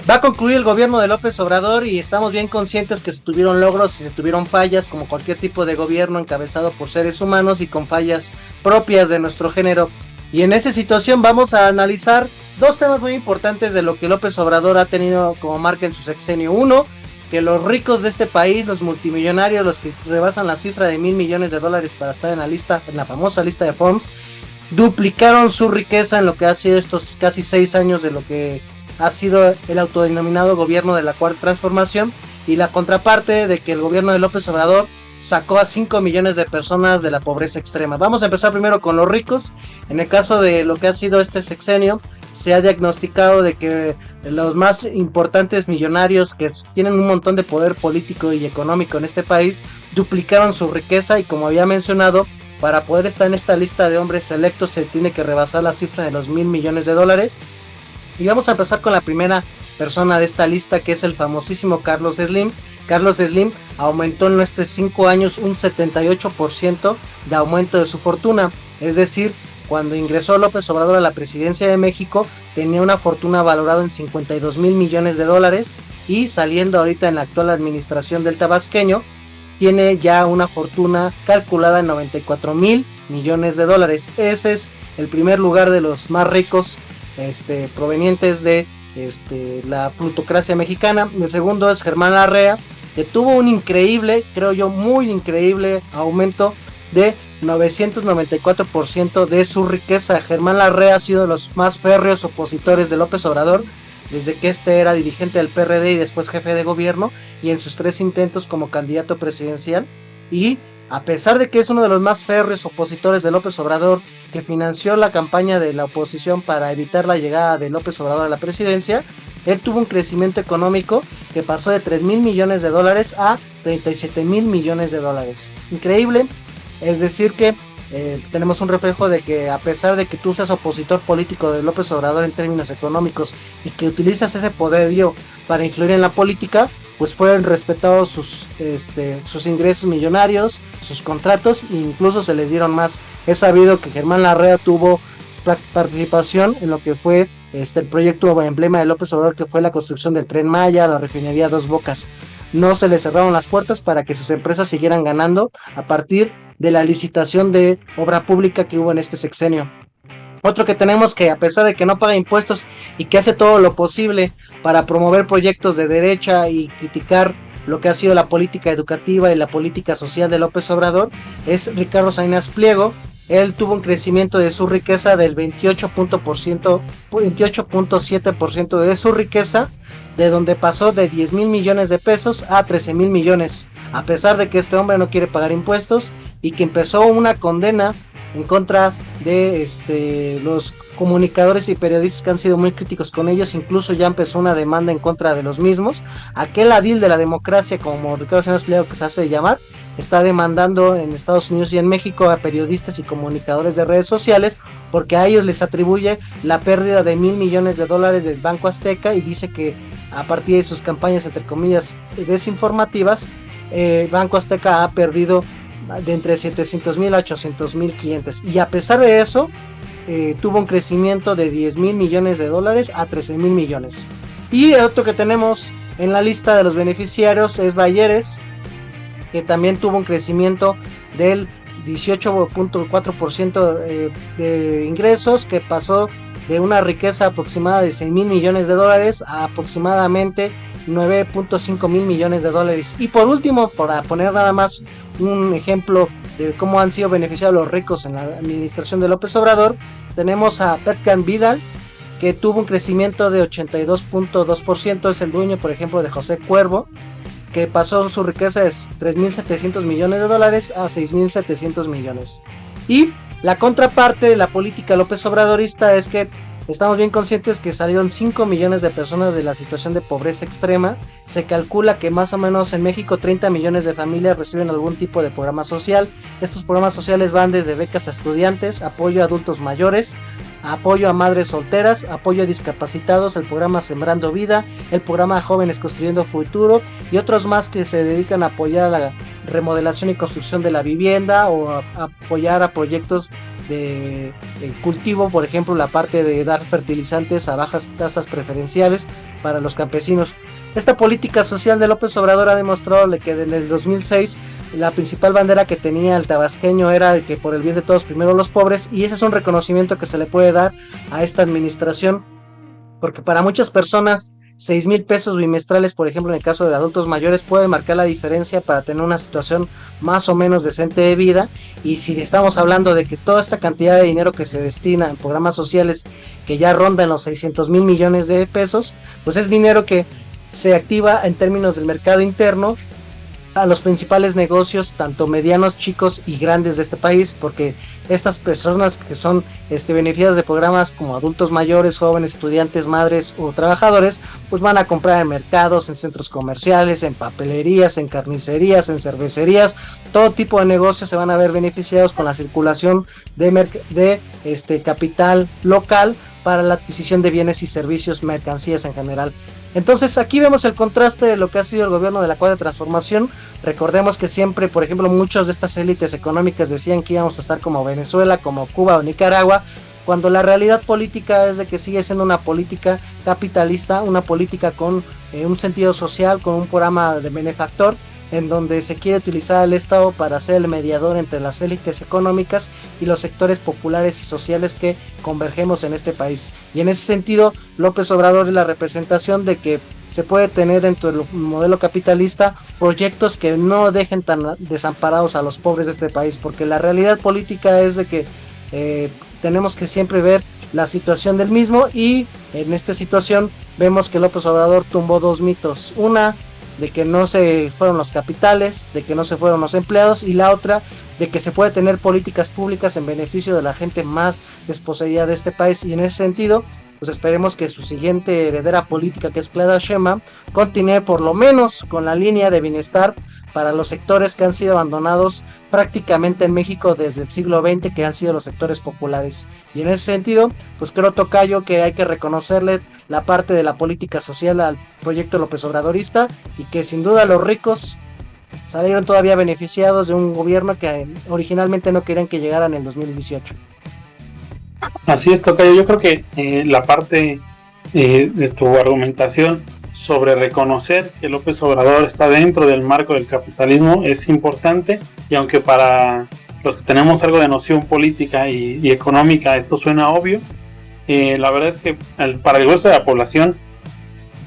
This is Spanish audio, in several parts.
Va a concluir el gobierno de López Obrador y estamos bien conscientes que se tuvieron logros y se tuvieron fallas, como cualquier tipo de gobierno encabezado por seres humanos y con fallas propias de nuestro género. Y en esa situación vamos a analizar dos temas muy importantes de lo que López Obrador ha tenido como marca en su sexenio. Uno, que los ricos de este país, los multimillonarios, los que rebasan la cifra de $1,000,000,000 para estar en la lista, en la famosa lista de Forbes, duplicaron su riqueza en lo que ha sido estos casi 6 años de lo que ha sido el autodenominado gobierno de la Cuarta Transformación, y la contraparte de que el gobierno de López Obrador sacó a 5 millones de personas de la pobreza extrema. Vamos a empezar primero con los ricos. En el caso de lo que ha sido este sexenio, se ha diagnosticado de que los más importantes millonarios que tienen un montón de poder político y económico en este país duplicaron su riqueza, y como había mencionado, para poder estar en esta lista de hombres selectos se tiene que rebasar la cifra de los $1,000,000,000. Y vamos a empezar con la primera persona de esta lista, que es el famosísimo Carlos Slim. Carlos Slim aumentó en estos 5 años un 78% de aumento de su fortuna. Es decir, cuando ingresó López Obrador a la presidencia de México, tenía una fortuna valorada en $52,000,000,000, y saliendo ahorita en la actual administración del tabasqueño, tiene ya una fortuna calculada en $94,000,000,000. Ese es el primer lugar de los más ricos provenientes de la plutocracia mexicana. El segundo es Germán Larrea, que tuvo un increíble, creo yo, muy increíble aumento de 994% de su riqueza. Germán Larrea ha sido de los más férreos opositores de López Obrador desde que era dirigente del PRD y después jefe de gobierno, y en sus 3 intentos como candidato presidencial. Y a pesar de que es uno de los más férreos opositores de López Obrador, que financió la campaña de la oposición para evitar la llegada de López Obrador a la presidencia, él tuvo un crecimiento económico que pasó de $3,000,000,000 a $37,000,000,000. Increíble. Es decir que tenemos un reflejo de que, a pesar de que tú seas opositor político de López Obrador en términos económicos y que utilizas ese poderío para influir en la política, pues fueron respetados sus ingresos millonarios, sus contratos, e incluso se les dieron más. Es sabido que Germán Larrea tuvo participación en lo que fue el proyecto emblema de López Obrador, que fue la construcción del Tren Maya, la refinería Dos Bocas. No se le cerraron las puertas para que sus empresas siguieran ganando a partir de la licitación de obra pública que hubo en este sexenio. Otro que tenemos, que a pesar de que no paga impuestos y que hace todo lo posible para promover proyectos de derecha y criticar lo que ha sido la política educativa y la política social de López Obrador, es Ricardo Salinas Pliego. Él tuvo un crecimiento de su riqueza del 28.7% de su riqueza, de donde pasó de 10,000,000,000 de pesos a 13,000,000,000, a pesar de que este hombre no quiere pagar impuestos y que empezó una condena en contra de los comunicadores y periodistas que han sido muy críticos con ellos. Incluso ya empezó una demanda en contra de los mismos. Aquel adil de la democracia, como Ricardo Salinas Pliego, que se hace llamar, está demandando en Estados Unidos y en México a periodistas y comunicadores de redes sociales, porque a ellos les atribuye la pérdida de $1,000,000,000 del Banco Azteca, y dice que a partir de sus campañas, entre comillas, desinformativas, Banco Azteca ha perdido de entre 700,000 a 800,000 clientes, y a pesar de eso tuvo un crecimiento de $10,000,000,000 a $13,000,000,000. Y el otro que tenemos en la lista de los beneficiarios es Bayeres, que también tuvo un crecimiento del 18.4% de ingresos, que pasó de una riqueza aproximada de $6,000,000,000 a aproximadamente $9.5 millones. Y por último, para poner nada más un ejemplo de cómo han sido beneficiados los ricos en la administración de López Obrador, tenemos a Petcan Vidal, que tuvo un crecimiento de 82.2%. Es el dueño, por ejemplo, de José Cuervo, que pasó su riqueza de $3,700,000,000 a $6,700,000,000. Y la contraparte de la política López Obradorista es que estamos bien conscientes que salieron 5 millones de personas de la situación de pobreza extrema. Se calcula que más o menos en México 30 millones de familias reciben algún tipo de programa social. Estos programas sociales van desde becas a estudiantes, apoyo a adultos mayores, apoyo a madres solteras, apoyo a discapacitados, el programa Sembrando Vida, el programa Jóvenes Construyendo Futuro y otros más que se dedican a apoyar remodelación y construcción de la vivienda o apoyar a proyectos de cultivo, por ejemplo, la parte de dar fertilizantes a bajas tasas preferenciales para los campesinos. Esta política social de López Obrador ha demostrado que desde el 2006 la principal bandera que tenía el tabasqueño era que por el bien de todos primero los pobres, y ese es un reconocimiento que se le puede dar a esta administración, porque para muchas personas 6,000 pesos bimestrales, por ejemplo en el caso de adultos mayores, puede marcar la diferencia para tener una situación más o menos decente de vida. Y si estamos hablando de que toda esta cantidad de dinero que se destina en programas sociales que ya rondan los 600,000 millones de pesos, pues es dinero que se activa en términos del mercado interno a los principales negocios, tanto medianos, chicos y grandes de este país, porque estas personas que son beneficiadas de programas como adultos mayores, jóvenes, estudiantes, madres o trabajadores, pues van a comprar en mercados, en centros comerciales, en papelerías, en carnicerías, en cervecerías, todo tipo de negocios se van a ver beneficiados con la circulación de capital local para la adquisición de bienes y servicios, mercancías en general. Entonces aquí vemos el contraste de lo que ha sido el gobierno de la Cuarta Transformación. Recordemos que siempre, por ejemplo, muchos de estas élites económicas decían que íbamos a estar como Venezuela, como Cuba o Nicaragua, cuando la realidad política es de que sigue siendo una política capitalista, una política con un sentido social, con un programa de benefactor, en donde se quiere utilizar el Estado para ser el mediador entre las élites económicas y los sectores populares y sociales que convergemos en este país. Y en ese sentido, López Obrador es la representación de que se puede tener dentro del modelo capitalista proyectos que no dejen tan desamparados a los pobres de este país, porque la realidad política es de que tenemos que siempre ver la situación del mismo, y en esta situación vemos que López Obrador tumbó dos mitos: una, de que no se fueron los capitales, de que no se fueron los empleados, y la otra, de que se puede tener políticas públicas en beneficio de la gente más desposeída de este país. Y en ese sentido, pues esperemos que su siguiente heredera política, que es Claudia Sheinbaum, continúe por lo menos con la línea de bienestar para los sectores que han sido abandonados prácticamente en México desde el siglo XX, que han sido los sectores populares. Y en ese sentido, pues creo, tocayo, que hay que reconocerle la parte de la política social al proyecto López Obradorista, y que sin duda los ricos salieron todavía beneficiados de un gobierno que originalmente no querían que llegara en el 2018. Así es, tocayo. Yo creo que la parte de tu argumentación sobre reconocer que López Obrador está dentro del marco del capitalismo es importante, y aunque para los que tenemos algo de noción política y económica esto suena obvio, la verdad es que para el grueso de la población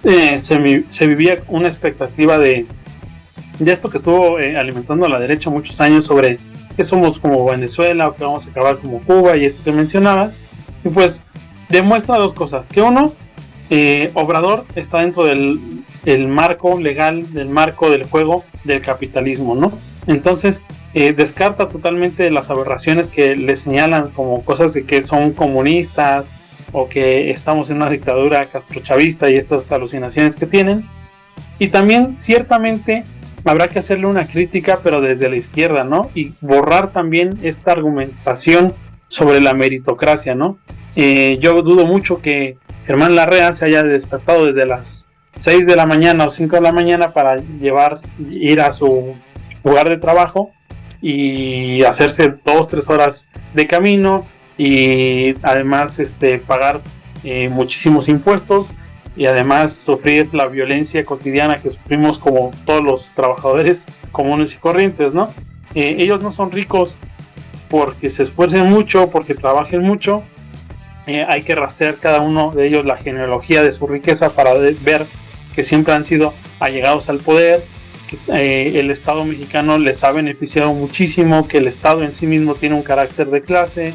se vivía una expectativa de esto que estuvo alimentando a la derecha muchos años, sobre que somos como Venezuela o que vamos a acabar como Cuba, y esto que mencionabas, y pues demuestra dos cosas: que uno, Obrador está dentro del marco legal, del marco del juego del capitalismo, ¿no? Entonces descarta totalmente las aberraciones que le señalan como cosas de que son comunistas o que estamos en una dictadura castrochavista y estas alucinaciones que tienen. Y también ciertamente habrá que hacerle una crítica, pero desde la izquierda, ¿no? Y borrar también esta argumentación sobre la meritocracia, ¿no? Yo dudo mucho que Germán Larrea se haya despertado desde las 6 de la mañana o 5 de la mañana para ir a su lugar de trabajo y hacerse 2-3 horas de camino, y además pagar muchísimos impuestos, y además sufrir la violencia cotidiana que sufrimos como todos los trabajadores comunes y corrientes, ¿no? Ellos no son ricos porque se esfuercen mucho, porque trabajen mucho. Hay que rastrear cada uno de ellos la genealogía de su riqueza para ver que siempre han sido allegados al poder, que el Estado mexicano les ha beneficiado muchísimo, que el Estado en sí mismo tiene un carácter de clase,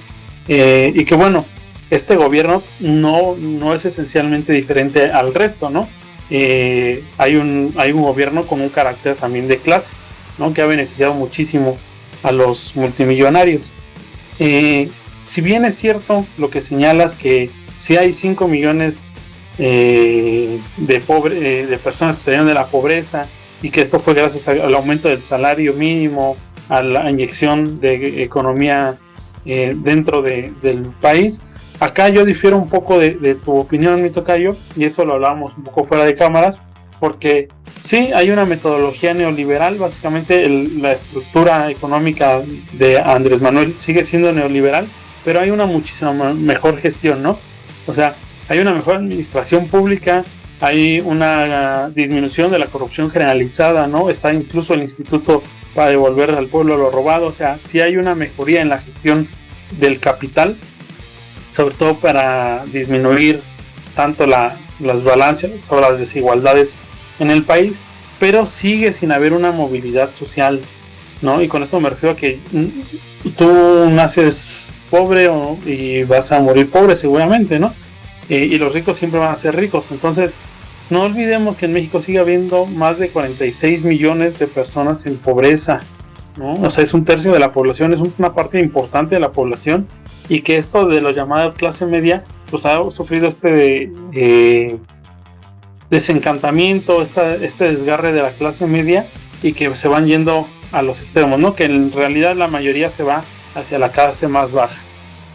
y que bueno, este gobierno no es esencialmente diferente al resto, ¿no? Hay un gobierno con un carácter también de clase, ¿no? Que ha beneficiado muchísimo a los multimillonarios. Si bien es cierto lo que señalas, que sí hay 5 millones de personas que salieron de la pobreza, y que esto fue gracias al aumento del salario mínimo, a la inyección de economía dentro del país. Acá yo difiero un poco de tu opinión, mi tocayo, y eso lo hablábamos un poco fuera de cámaras, porque Sí, hay una metodología neoliberal, básicamente la estructura económica de Andrés Manuel sigue siendo neoliberal, pero hay una muchísima mejor gestión, ¿no? O sea, hay una mejor administración pública, hay una disminución de la corrupción generalizada, ¿no? Está incluso el instituto para devolver al pueblo lo robado, o sea, sí hay una mejoría en la gestión del capital, sobre todo para disminuir tanto las balances o las desigualdades en el país, pero sigue sin haber una movilidad social, ¿no? Y con esto me refiero a que tú naces pobre y vas a morir pobre seguramente, ¿no? Y los ricos siempre van a ser ricos. Entonces, no olvidemos que en México sigue habiendo más de 46 millones de personas en pobreza, ¿no? O sea, es un tercio de la población, es una parte importante de la población, y que esto de lo llamado clase media, pues ha sufrido este desencantamiento, este desgarre de la clase media, y que se van yendo a los extremos, ¿no? Que en realidad la mayoría se va hacia la clase más baja.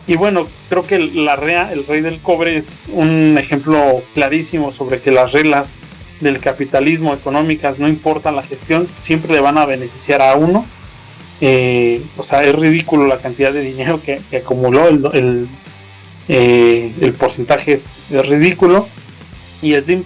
Y bueno, creo que la REA, el rey del cobre, es un ejemplo clarísimo sobre que las reglas del capitalismo económicas, no importa la gestión, siempre le van a beneficiar a uno. O sea, es ridículo la cantidad de dinero que acumuló, el porcentaje es ridículo, y el Slim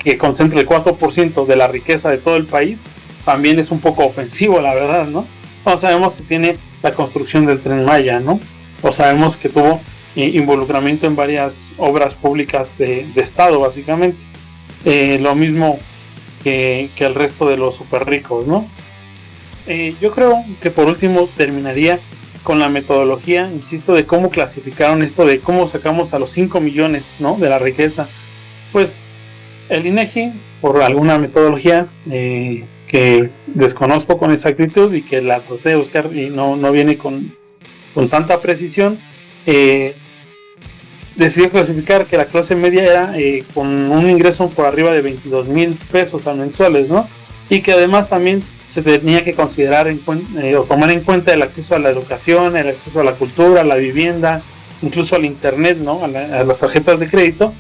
que concentra el 4% de la riqueza de todo el país también es un poco ofensivo, la verdad, ¿no? O sabemos que tiene la construcción del Tren Maya, ¿no? O sabemos que tuvo involucramiento en varias obras públicas de Estado, básicamente. Lo mismo que el resto de los super ricos, ¿no? Yo creo que por último terminaría con la metodología, insisto, de cómo clasificaron esto, de cómo sacamos a los 5 millones, ¿no? De la riqueza. Pues el INEGI, por alguna metodología que desconozco con exactitud y que la traté de buscar y no viene con tanta precisión, decidió clasificar que la clase media era con un ingreso por arriba de 22,000 pesos mensuales, ¿no? Y que además también se tenía que considerar o tomar en cuenta el acceso a la educación, el acceso a la cultura, a la vivienda, incluso al internet, ¿no? A las tarjetas de crédito,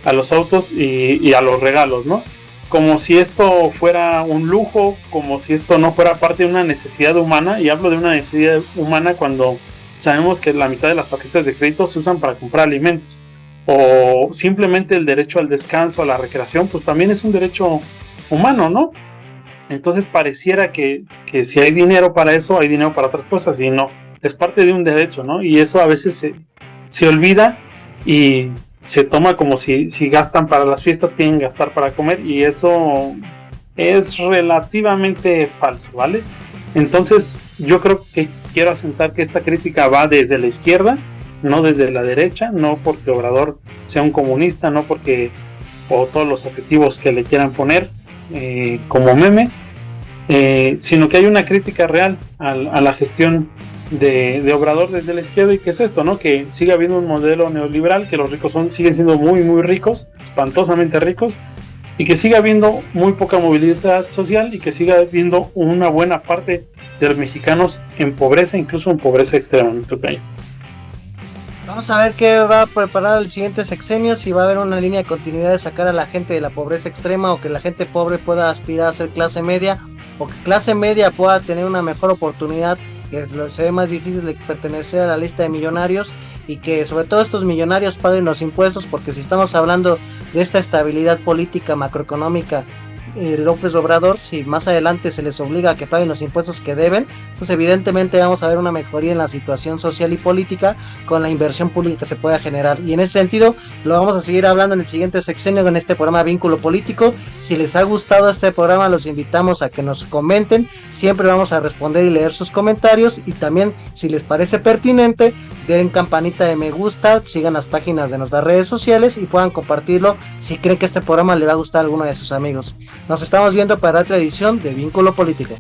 a los autos y a los regalos, ¿no? Como si esto fuera un lujo, como si esto no fuera parte de una necesidad humana, y hablo de una necesidad humana cuando sabemos que la mitad de las tarjetas de crédito se usan para comprar alimentos, o simplemente el derecho al descanso, a la recreación, pues también es un derecho humano, ¿no? Entonces pareciera que si hay dinero para eso, hay dinero para otras cosas, y no, es parte de un derecho, ¿no? Y eso a veces se olvida y se toma como si gastan para las fiestas, tienen que gastar para comer, y eso es relativamente falso, ¿vale? Entonces yo creo que quiero asentar que esta crítica va desde la izquierda, no desde la derecha, no porque Obrador sea un comunista, no porque, o todos los adjetivos que le quieran poner como meme, sino que hay una crítica real a la gestión de Obrador desde la izquierda. ¿Y qué es esto, no? Que sigue habiendo un modelo neoliberal, que los ricos siguen siendo muy muy ricos, espantosamente ricos, y que sigue habiendo muy poca movilidad social, y que sigue habiendo una buena parte de los mexicanos en pobreza, incluso en pobreza extrema en nuestro país. Vamos a ver qué va a preparar el siguiente sexenio, si va a haber una línea de continuidad de sacar a la gente de la pobreza extrema, o que la gente pobre pueda aspirar a ser clase media, o que clase media pueda tener una mejor oportunidad, que se ve más difícil de pertenecer a la lista de millonarios, y que sobre todo estos millonarios paguen los impuestos, porque si estamos hablando de esta estabilidad política macroeconómica, López Obrador, si más adelante se les obliga a que paguen los impuestos que deben, pues evidentemente vamos a ver una mejoría en la situación social y política con la inversión pública que se pueda generar, y en ese sentido lo vamos a seguir hablando en el siguiente sexenio en este programa Vínculo Político. Si les ha gustado este programa, los invitamos a que nos comenten, siempre vamos a responder y leer sus comentarios, y también si les parece pertinente, den campanita de me gusta, sigan las páginas de nuestras redes sociales y puedan compartirlo si creen que este programa le va a gustar a alguno de sus amigos. Nos estamos viendo para otra edición de Vínculo Político.